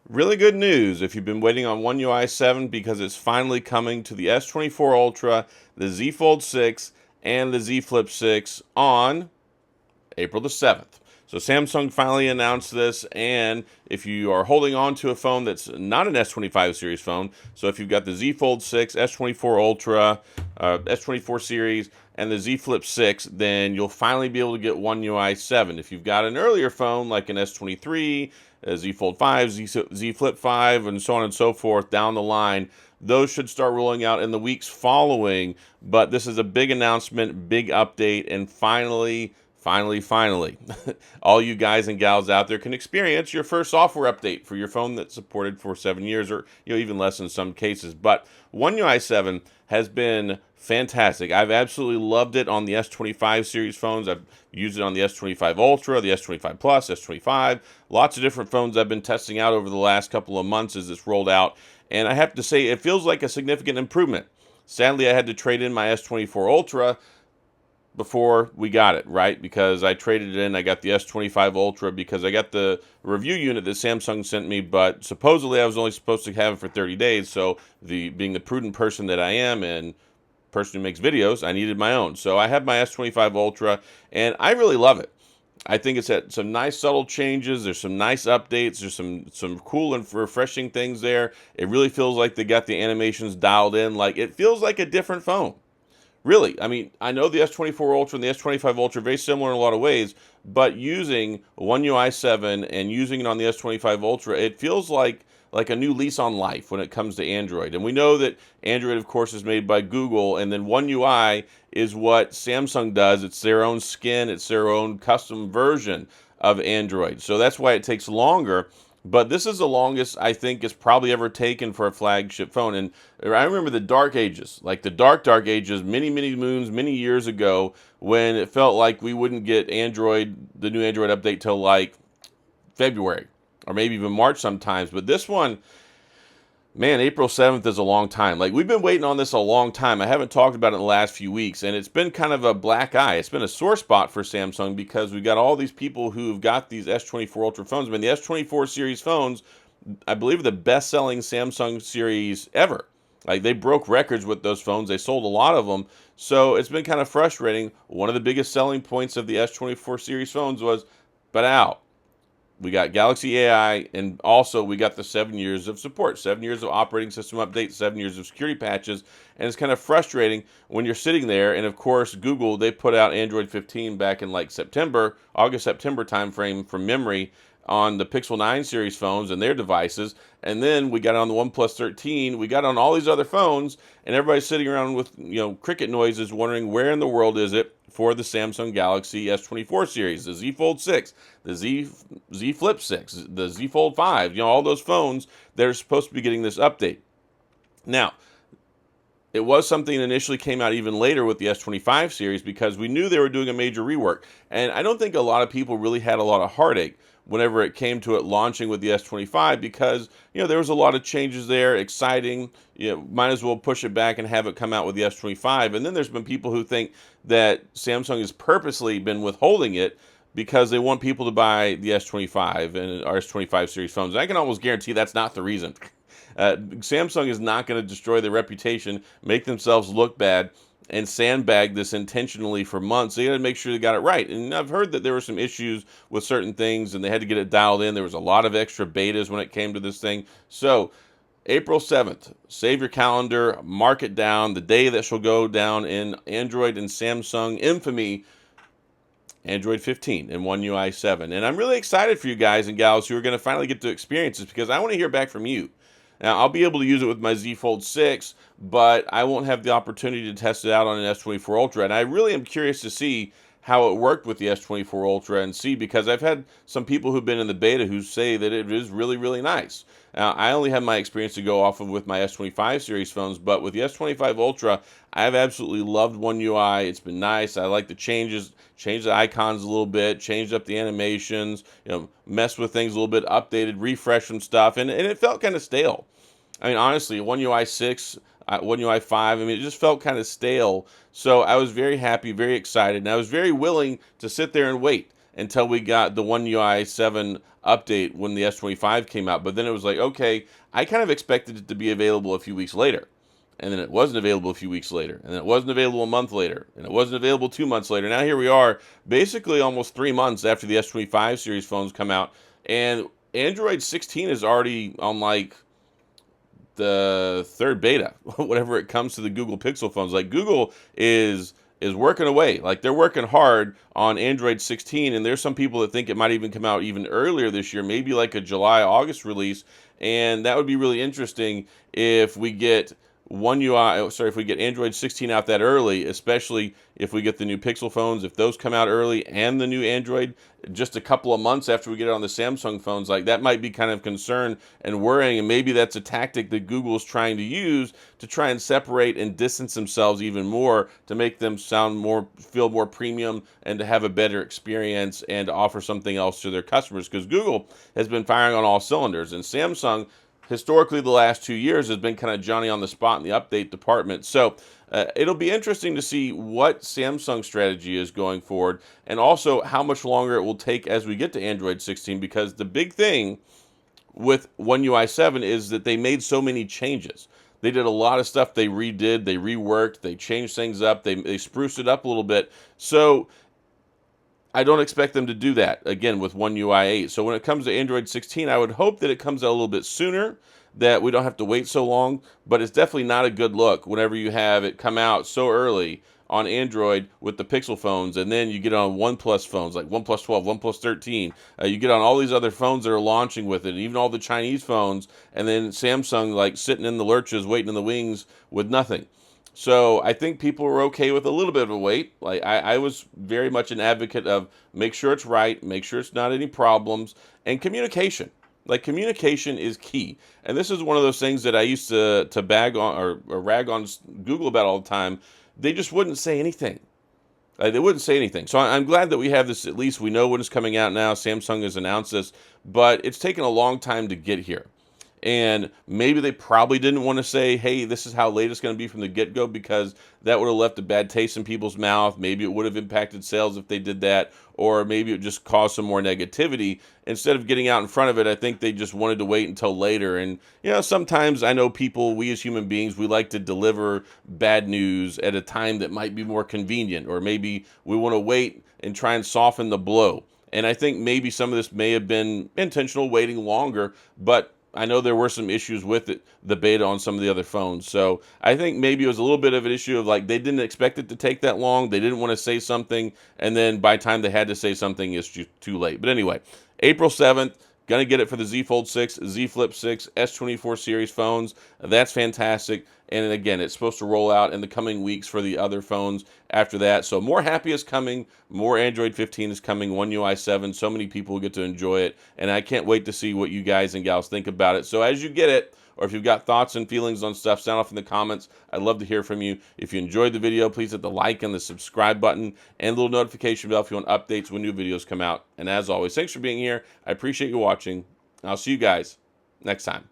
Really good news if you've been waiting on One UI 7 because it's finally coming to the S24 Ultra, the Z Fold 6, and the Z Flip 6 on April the 7th. So Samsung finally announced this, and if you are holding on to a phone that's not an S25 series phone, so if you've got the Z Fold 6, S24 Ultra, S24 series, and the Z Flip 6, then you'll finally be able to get One UI 7. If you've got an earlier phone like an S23, Z Fold 5, Z Flip 5, and so on and so forth down the line, those should start rolling out in the weeks following. But this is a big announcement, big update, and finally, all you guys and gals out there can experience your first software update for your phone that's supported for 7 years, or even less in some cases. But One UI 7 has been fantastic. I've absolutely loved it on the S25 series phones. I've used it on the S25 Ultra, the S25 Plus, S25. Lots of different phones I've been testing out over the last couple of months as it's rolled out. And I have to say, it feels like a significant improvement. Sadly, I had to trade in my S24 Ultra before we got it, right? Because I traded it in. I got the S25 Ultra because I got the review unit that Samsung sent me, but supposedly I was only supposed to have it for 30 days. So being the prudent person that I am and person who makes videos, I needed my own. So I have my S25 Ultra, and I really love it. I think it's had some nice subtle changes. There's some nice updates. There's some cool and refreshing things there. It really feels like they got the animations dialed in. Like, it feels like a different phone. Really, I mean, I know the S24 Ultra and the S25 Ultra are very similar in a lot of ways, but using One UI 7 and using it on the S25 Ultra, it feels like a new lease on life when it comes to Android. And we know that Android, of course, is made by Google, and then One UI is what Samsung does. It's their own skin, it's their own custom version of Android. So that's why it takes longer. But this is the longest I think it's probably ever taken for a flagship phone. And I remember the dark ages, like the dark ages, many moons, many years ago, when it felt like we wouldn't get Android, the new Android update, till like February or maybe even March sometimes. But this one, man, April 7th is a long time. Like, we've been waiting on this a long time. I haven't talked about it in the last few weeks, and it's been kind of a black eye. It's been a sore spot for Samsung because we've got all these people who've got these S24 Ultra phones. I mean, the S24 series phones, I believe, are the best-selling Samsung series ever. Like, they broke records with those phones. They sold a lot of them. So it's been kind of frustrating. One of the biggest selling points of the S24 series phones was, but out. We got Galaxy AI, and also we got the 7 years of support, 7 years of operating system updates, 7 years of security patches, and it's kind of frustrating when you're sitting there. And of course, Google, they put out Android 15 back in like September timeframe from memory on the Pixel 9 series phones and their devices, and then we got it on the OnePlus 13, we got it on all these other phones, and everybody's sitting around with cricket noises, wondering where in the world is it for the Samsung Galaxy S24 series, the Z Fold 6, the Z Flip 6, the Z Fold 5, all those phones that are supposed to be getting this update. Now, it was something that initially came out even later with the S25 series because we knew they were doing a major rework. And I don't think a lot of people really had a lot of heartache whenever it came to it launching with the S25 because, there was a lot of changes there, exciting. Might as well push it back and have it come out with the S25. And then there's been people who think that Samsung has purposely been withholding it because they want people to buy the S25 and our S25 series phones. And I can almost guarantee that's not the reason. Samsung is not going to destroy their reputation, make themselves look bad, and sandbag this intentionally for months. They got to make sure they got it right. And I've heard that there were some issues with certain things, and they had to get it dialed in. There was a lot of extra betas when it came to this thing. So, April 7th, save your calendar, mark it down, the day that shall go down in Android and Samsung infamy, Android 15 and One UI 7. And I'm really excited for you guys and gals who are going to finally get to experience this because I want to hear back from you. Now, I'll be able to use it with my Z Fold 6, but I won't have the opportunity to test it out on an S24 Ultra. And I really am curious to see how it worked with the S24 Ultra and see, because I've had some people who've been in the beta who say that it is really nice. Now, I only have my experience to go off of with my S25 series phones, but with the S25 Ultra, I've absolutely loved One UI. It's been nice. I like the changes, changed the icons a little bit, changed up the animations, messed with things a little bit, updated, refreshed some stuff, and it felt kind of stale. I mean, honestly, One UI 6, One UI 5, I mean, it just felt kind of stale. So I was very happy, very excited, and I was very willing to sit there and wait until we got the One UI 7 update when the S25 came out. But then it was like, okay, I kind of expected it to be available a few weeks later. And then it wasn't available a few weeks later. And then it wasn't available a month later. And it wasn't available 2 months later. Now here we are, basically almost 3 months after the S25 series phones come out. And Android 16 is already on like the third beta, whatever it comes to the Google Pixel phones. Like Google is working away. Like they're working hard on Android 16, and there's some people that think it might even come out even earlier this year, maybe like a July, August release. And that would be really interesting if we get if we get Android 16 out that early, especially if we get the new Pixel phones, if those come out early, and the new Android just a couple of months after we get it on the Samsung phones, like that might be kind of concern and worrying, and maybe that's a tactic that Google's trying to use to try and separate and distance themselves even more to make them feel more premium and to have a better experience and to offer something else to their customers, because Google has been firing on all cylinders, and Samsung historically the last 2 years has been kind of Johnny on the spot in the update department. So it'll be interesting to see what Samsung's strategy is going forward, and also how much longer it will take as we get to Android 16, because the big thing with One UI 7 is that they made so many changes. They did a lot of stuff. They redid, they reworked, they changed things up, they spruced it up a little bit. So I don't expect them to do that again with One UI 8. So when it comes to Android 16, I would hope that it comes out a little bit sooner, that we don't have to wait so long. But it's definitely not a good look whenever you have it come out so early on Android with the Pixel phones, and then you get on OnePlus phones like OnePlus 12, OnePlus 13. You get on all these other phones that are launching with it, even all the Chinese phones, and then Samsung like sitting in the lurches, waiting in the wings with nothing. So I think people were okay with a little bit of a wait. Like I was very much an advocate of make sure it's right, make sure it's not any problems, and communication. Like communication is key. And this is one of those things that I used to bag on or rag on Google about all the time. They just wouldn't say anything. They wouldn't say anything. So I'm glad that we have this. At least we know when it's coming out now. Samsung has announced this, but it's taken a long time to get here. And maybe they probably didn't want to say, hey, this is how late it's going to be from the get-go, because that would have left a bad taste in people's mouth. Maybe it would have impacted sales if they did that, or maybe it just caused some more negativity. Instead of getting out in front of it, I think they just wanted to wait until later. And, sometimes I know people, we as human beings, we like to deliver bad news at a time that might be more convenient, or maybe we want to wait and try and soften the blow. And I think maybe some of this may have been intentional, waiting longer, but I know there were some issues with it, the beta on some of the other phones. So I think maybe it was a little bit of an issue of like they didn't expect it to take that long. They didn't want to say something, and then by the time they had to say something, it's just too late. But anyway, April 7th, going to get it for the Z Fold 6, Z Flip 6, S24 series phones. That's fantastic. And again, it's supposed to roll out in the coming weeks for the other phones after that. So more Happy is coming, more Android 15 is coming, One UI 7. So many people will get to enjoy it. And I can't wait to see what you guys and gals think about it. So as you get it, or if you've got thoughts and feelings on stuff, sound off in the comments. I'd love to hear from you. If you enjoyed the video, please hit the like and the subscribe button and the little notification bell if you want updates when new videos come out. And as always, thanks for being here. I appreciate you watching. I'll see you guys next time.